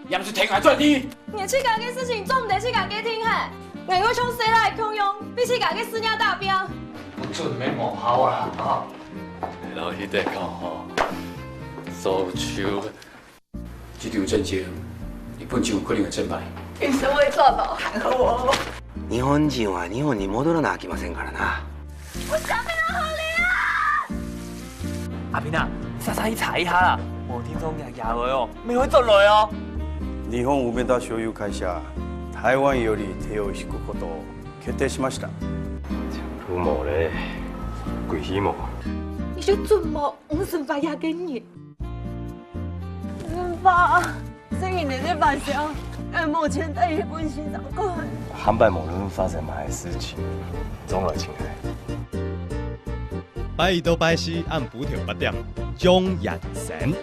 也不是天下最低。你去家嘅事情做唔得去家嘅听下，硬要从谁来控用，比起家嘅私鸟大标。不准免冒泡啦，啊！老迄块讲吼，苏秋，这场战争，日本就有可能会战败。你是会做到喊和我。日本人は日本に戻らなあきませんからな。我下面的好力啊！阿平啊，莎莎去查一下啦。我听说亚亚维哦，没会做雷哦。日本梅田所有会社台湾より手を引くことを決定しました。如毛嘞，鬼希毛。你就准么？我们是把压给你。爸，这一年的晚上，目前在日本欣赏过。韩版某人发生哪些事情，总来请来。拜一到拜四按补条8点，钟眼神。